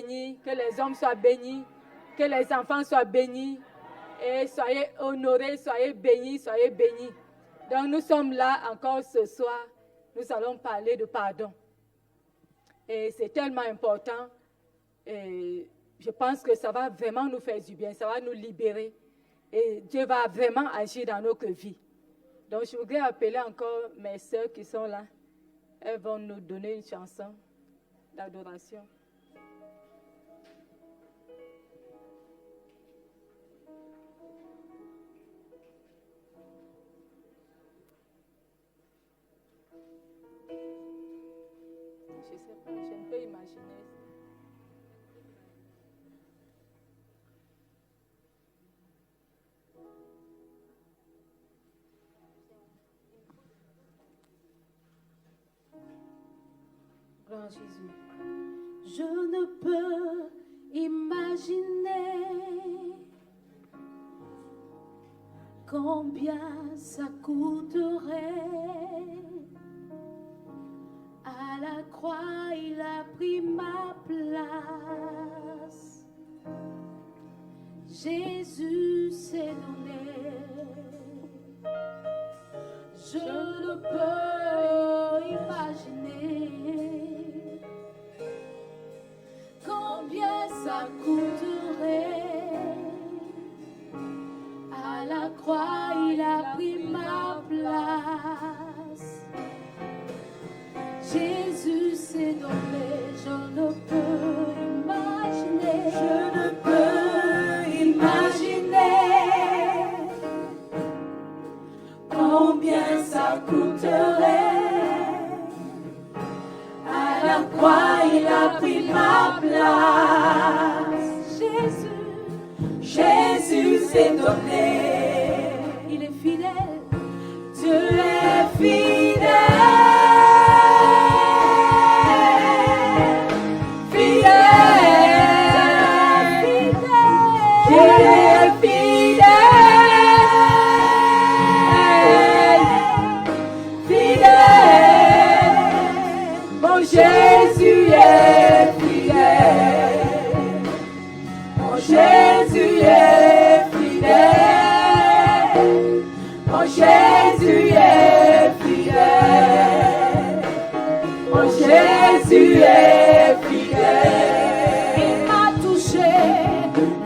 bénis, que les hommes soient bénis, que les enfants soient bénis. Et soyez honorés, soyez bénis, soyez bénis. Donc nous sommes là encore ce soir. Nous allons parler de pardon. Et c'est tellement important. Et je pense que ça va vraiment nous faire du bien, ça va nous libérer. Et Dieu va vraiment agir dans notre vie. Donc je voudrais appeler encore mes sœurs qui sont là. Elles vont nous donner une chanson d'adoration. Je ne sais pas, je ne peux imaginer. Gloire à Jésus. Je ne peux imaginer combien ça coûterait. À la croix, il a pris ma place. Jésus s'est donné. Je ne peux imaginer combien ça coûterait. À la croix, il a pris ma place. Jésus s'est donné. Je ne peux imaginer. Je ne peux imaginer combien ça coûterait. À la croix, il a pris ma place. Jésus s'est donné. Il est fidèle. Dieu est fidèle. Jésus est fidèle. Mon Jésus est fidèle. Mon Jésus est fidèle. Mon Jésus est fidèle. Il m'a touché.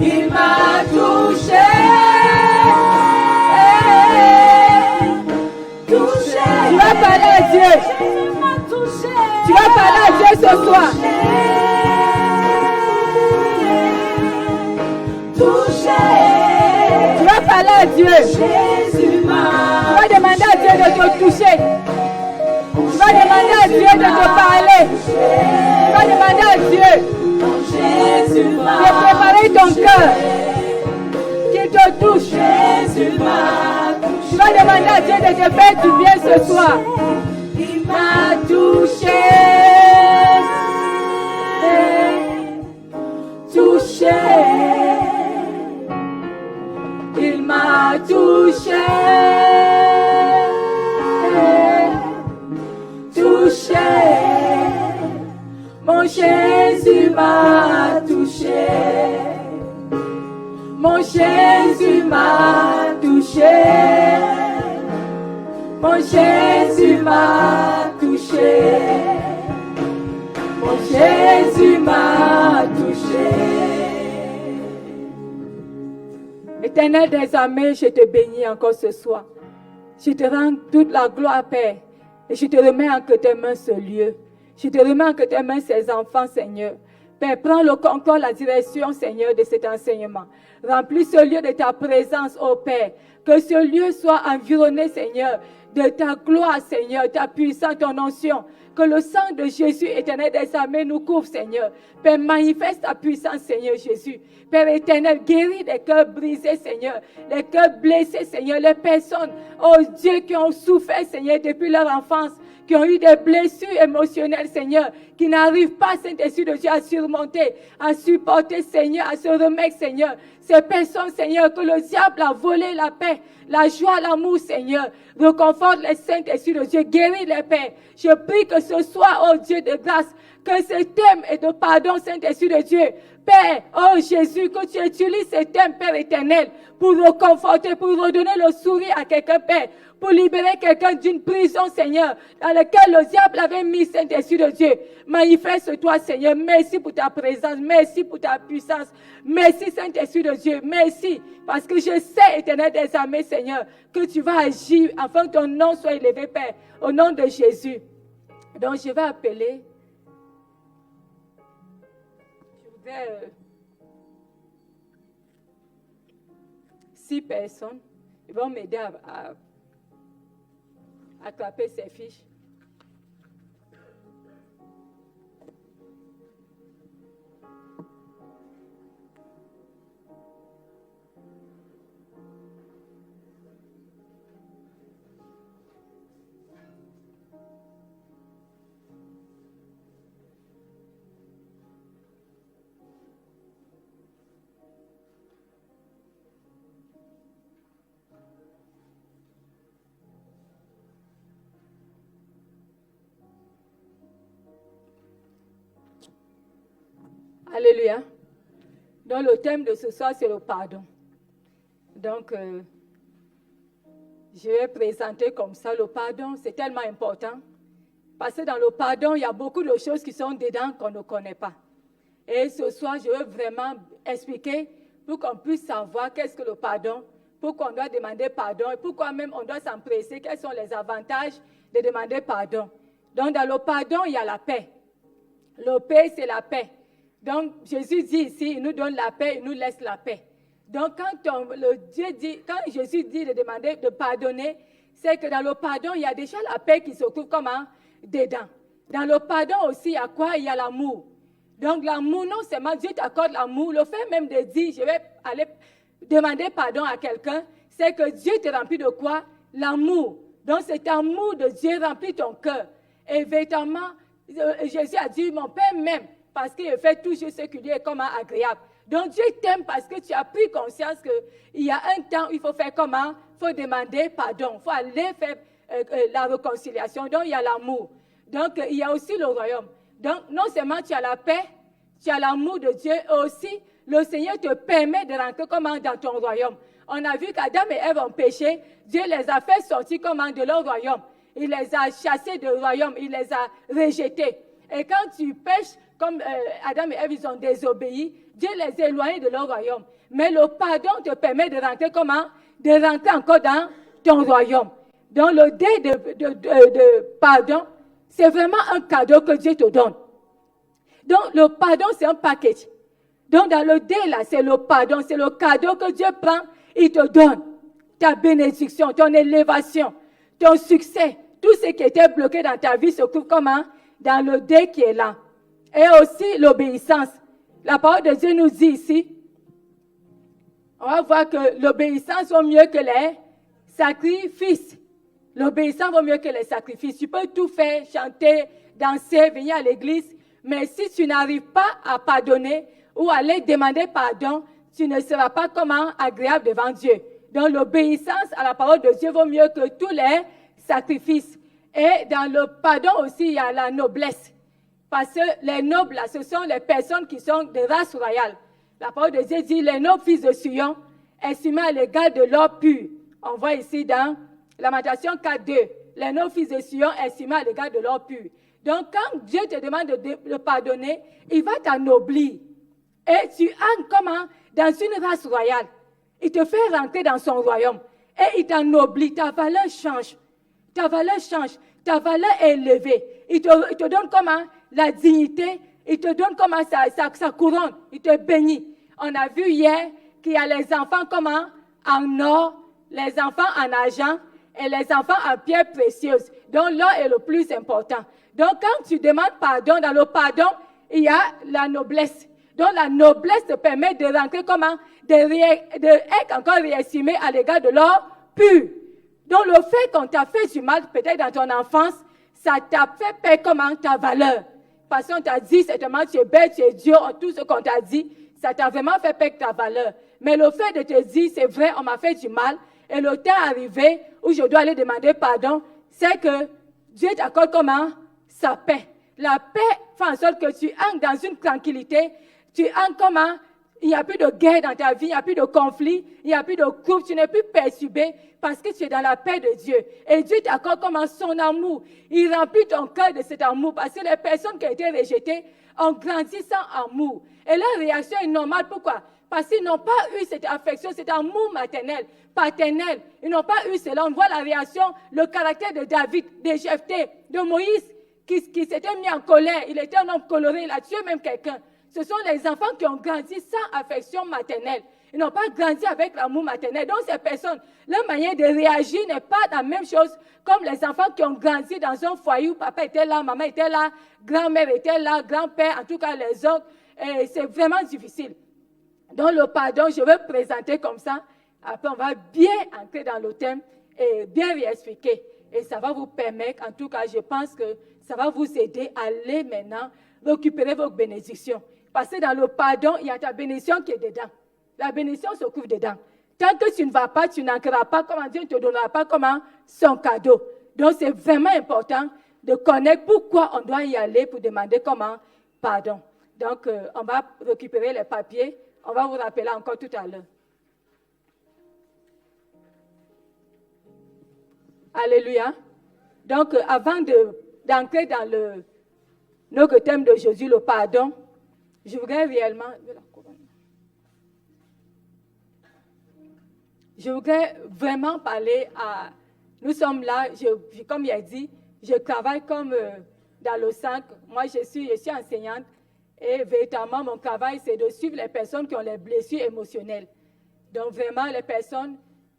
Il m'a touché. Touché. Tu vas parler à Dieu. Tu vas parler à Dieu ce soir. Touché. Tu vas parler à Dieu. Jésus m'a. Tu vas demander à Dieu de te toucher. Tu vas demander à Dieu de te parler. Tu vas demander à Dieu de préparer ton cœur. Qu'il te touche. Tu vas demander à Dieu de te faire du bien ce soir. Il m'a touché, touché. Il m'a touché, touché. Mon Jésus m'a touché. Mon Jésus m'a touché. Mon Jésus m'a touché. Mon Jésus m'a touché. Éternel des armées, je te bénis encore ce soir. Je te rends toute la gloire, Père. Et je te remets entre tes mains ce lieu. Je te remets entre tes mains ces enfants, Seigneur. Père, prends encore la direction, Seigneur, de cet enseignement. Remplis ce lieu de ta présence, ô Père. Que ce lieu soit environné, Seigneur, de ta gloire, Seigneur, ta puissance, ton onction. Que le sang de Jésus, éternel des armées, nous couvre, Seigneur. Père, manifeste ta puissance, Seigneur Jésus. Père éternel, guéris les cœurs brisés, Seigneur. Les cœurs blessés, Seigneur. Les personnes, oh Dieu, qui ont souffert, Seigneur, depuis leur enfance. Qui ont eu des blessures émotionnelles, Seigneur, qui n'arrivent pas, Saint-Esprit de Dieu, à surmonter, à supporter, Seigneur, à se remettre, Seigneur. Ces personnes, Seigneur, que le diable a volé la paix, la joie, l'amour, Seigneur. Reconforte les Saint-Esprit de Dieu, guéris les pères. Je prie que ce soir, oh Dieu de grâce, que ce thème est de pardon, Saint-Esprit de Dieu. Père, oh Jésus, que tu utilises ce thème, Père éternel, pour reconforter, pour redonner le sourire à quelqu'un, Père, pour libérer quelqu'un d'une prison, Seigneur, dans laquelle le diable avait mis, Saint-Esprit de Dieu. Manifeste-toi, Seigneur. Merci pour ta présence. Merci pour ta puissance. Merci, Saint-Esprit de Dieu. Merci, parce que je sais, éternel des armées, Seigneur, que tu vas agir afin que ton nom soit élevé, Père, au nom de Jésus. Donc, je vais appeler. Je voudrais 6 personnes. Ils vont m'aider à attraper ces fiches. Alléluia. Donc le thème de ce soir, c'est le pardon. Donc, je vais présenter comme ça le pardon. C'est tellement important. Parce que dans le pardon, il y a beaucoup de choses qui sont dedans qu'on ne connaît pas. Et ce soir, je veux vraiment expliquer pour qu'on puisse savoir qu'est-ce que le pardon, pourquoi on doit demander pardon et pourquoi même on doit s'empresser, quels sont les avantages de demander pardon. Donc, dans le pardon, il y a la paix. Le paix, c'est la paix. Donc, Jésus dit ici, il nous donne la paix, il nous laisse la paix. Donc, quand Jésus dit de demander, de pardonner, c'est que dans le pardon, il y a déjà la paix qui se trouve comment? Dedans. Dans le pardon aussi, il y a quoi? Il y a l'amour. Donc, l'amour, non seulement Dieu t'accorde l'amour, le fait même de dire, je vais aller demander pardon à quelqu'un, c'est que Dieu te remplit de quoi? L'amour. Donc, cet amour de Dieu remplit ton cœur. Et véritablement, Jésus a dit, mon Père m'aime, parce qu'il fait toujours ce qui lui est comme agréable. Donc Dieu t'aime parce que tu as pris conscience qu'il y a un temps où il faut faire comment? Il faut demander pardon, il faut aller faire la réconciliation. Donc il y a l'amour. Donc il y a aussi le royaume. Donc non seulement tu as la paix, tu as l'amour de Dieu, aussi le Seigneur te permet de rentrer comment? Dans ton royaume. On a vu qu'Adam et Ève ont péché, Dieu les a fait sortir comment? De leur royaume. Il les a chassés du royaume, il les a rejetés. Et quand tu pêches, comme Adam et Ève, ils ont désobéi, Dieu les a éloignés de leur royaume. Mais le pardon te permet de rentrer comment? De rentrer encore dans ton royaume. Donc le dé de pardon, c'est vraiment un cadeau que Dieu te donne. Donc le pardon, c'est un package. Donc dans le dé, là, c'est le pardon, c'est le cadeau que Dieu prend, il te donne. Ta bénédiction, ton élévation, ton succès, tout ce qui était bloqué dans ta vie se trouve comment? Dans le dé qui est là. Et aussi l'obéissance. La parole de Dieu nous dit ici, on va voir que l'obéissance vaut mieux que les sacrifices. L'obéissance vaut mieux que les sacrifices. Tu peux tout faire, chanter, danser, venir à l'église, mais si tu n'arrives pas à pardonner ou à aller demander pardon, tu ne seras pas comment agréable devant Dieu. Donc l'obéissance à la parole de Dieu vaut mieux que tous les sacrifices. Et dans le pardon aussi, il y a la noblesse. Parce que les nobles, là, ce sont les personnes qui sont de race royale. La parole de Dieu dit, les nobles fils de Sion, estimés à l'égal de l'or pur. On voit ici dans Lamentation 4.2, les nobles fils de Sion, estimés à l'égal de l'or pur. Donc, quand Dieu te demande de pardonner, il va t'ennoblir. Et tu entres comment? Dans une race royale. Il te fait rentrer dans son royaume. Et il t'ennoblit. Ta valeur change. Ta valeur change. Ta valeur est élevée. Il te donne comment? La dignité. Il te donne comment? Sa couronne. Il te bénit. On a vu hier qu'il y a les enfants comment? En or, les enfants en argent et les enfants en pierres précieuses. Donc l'or est le plus important. Donc quand tu demandes pardon, dans le pardon, il y a la noblesse. Donc la noblesse te permet de rentrer comment? D'être encore réestimé à l'égard de l'or pur. Donc le fait qu'on t'a fait du mal, peut-être dans ton enfance, ça t'a fait perdre comment? Ta valeur. Parce qu'on t'a dit, certainement, tu es belle, tu es Dieu, tout ce qu'on t'a dit, ça t'a vraiment fait perdre ta valeur. Mais le fait de te dire, c'est vrai, on m'a fait du mal, et le temps arrivé où je dois aller demander pardon, c'est que Dieu t'accorde comment? Sa paix. La paix fait en sorte que tu entres dans une tranquillité. Tu entres comment? Il n'y a plus de guerre dans ta vie, il n'y a plus de conflit, il n'y a plus de couple, tu n'es plus perturbé parce que tu es dans la paix de Dieu. Et Dieu t'accorde comme son amour. Il remplit ton cœur de cet amour parce que les personnes qui ont été rejetées ont grandi sans amour. Et leur réaction est normale. Pourquoi? Parce qu'ils n'ont pas eu cette affection, cet amour maternel, paternel. Ils n'ont pas eu cela. On voit la réaction, le caractère de David, de Jephthé, de Moïse, qui s'était mis en colère. Il était un homme coloré, il a tué même quelqu'un. Ce sont les enfants qui ont grandi sans affection maternelle. Ils n'ont pas grandi avec l'amour maternel. Donc, ces personnes, leur manière de réagir n'est pas la même chose comme les enfants qui ont grandi dans un foyer où papa était là, maman était là, grand-mère était là, grand-père, en tout cas les autres. Et c'est vraiment difficile. Donc, le pardon, je vais présenter comme ça. Après, on va bien entrer dans le thème et bien réexpliquer. Et ça va vous permettre, en tout cas, je pense que ça va vous aider à aller maintenant récupérer vos bénédictions. Parce que dans le pardon, il y a ta bénédiction qui est dedans. La bénédiction se trouve dedans. Tant que tu ne vas pas, tu n'entreras pas, comment Dieu ne te donnera pas comment son cadeau. Donc, c'est vraiment important de connaître pourquoi on doit y aller pour demander comment pardon. Donc, on va récupérer les papiers. On va vous rappeler encore tout à l'heure. Alléluia. Donc, avant d'entrer dans notre thème d'aujourd'hui, le pardon, je voudrais réellement... Je voudrais vraiment parler à... Nous sommes là, comme il a dit, je travaille comme dans le centre. Moi, je suis enseignante et véritablement, mon travail, c'est de suivre les personnes qui ont les blessures émotionnelles. Donc, vraiment, les personnes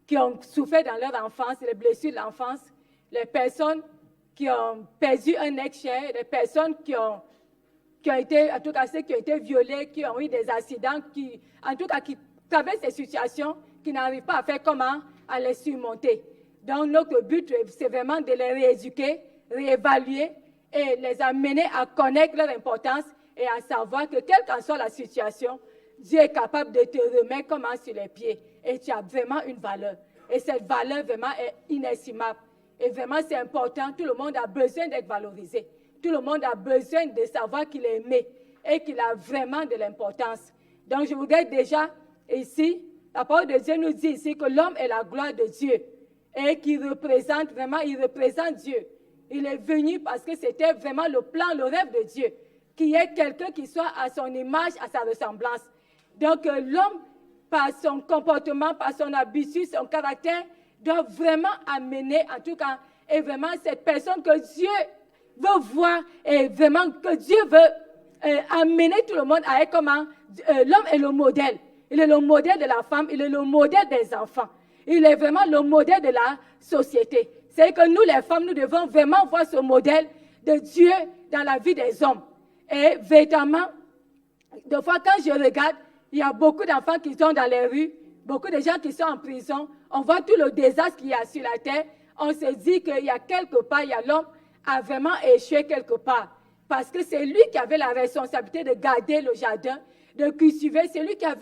qui ont souffert dans leur enfance, les blessures de l'enfance, les personnes qui ont perdu un être cher, les personnes qui ont été, en tout cas ceux qui ont été violés, qui ont eu des accidents, qui traversent ces situations, qui n'arrivent pas à faire comment, à les surmonter. Donc, notre but, c'est vraiment de les rééduquer, réévaluer et les amener à connaître leur importance et à savoir que, quelle qu'en soit la situation, Dieu est capable de te remettre comment sur les pieds. Et tu as vraiment une valeur. Et cette valeur, vraiment, est inestimable. Et vraiment, c'est important. Tout le monde a besoin d'être valorisé. Tout le monde a besoin de savoir qu'il est aimé et qu'il a vraiment de l'importance. Donc, je voudrais déjà, ici, la parole de Dieu nous dit ici que l'homme est la gloire de Dieu et qu'il représente vraiment, il représente Dieu. Il est venu parce que c'était vraiment le plan, le rêve de Dieu, qu'il y ait quelqu'un qui soit à son image, à sa ressemblance. Donc, l'homme, par son comportement, par son habitude, son caractère, doit vraiment amener, en tout cas, et vraiment cette personne que Dieu veut voir et vraiment que Dieu veut amener tout le monde à être comment l'homme est le modèle. Il est le modèle de la femme, il est le modèle des enfants. Il est vraiment le modèle de la société. C'est que nous, les femmes, nous devons vraiment voir ce modèle de Dieu dans la vie des hommes. Et véritablement, des fois, quand je regarde, il y a beaucoup d'enfants qui sont dans les rues, beaucoup de gens qui sont en prison. On voit tout le désastre qu'il y a sur la terre. On se dit qu'il y a quelque part, l'homme a vraiment échoué quelque part. Parce que c'est lui qui avait la responsabilité de garder le jardin, de cultiver. C'est lui qui avait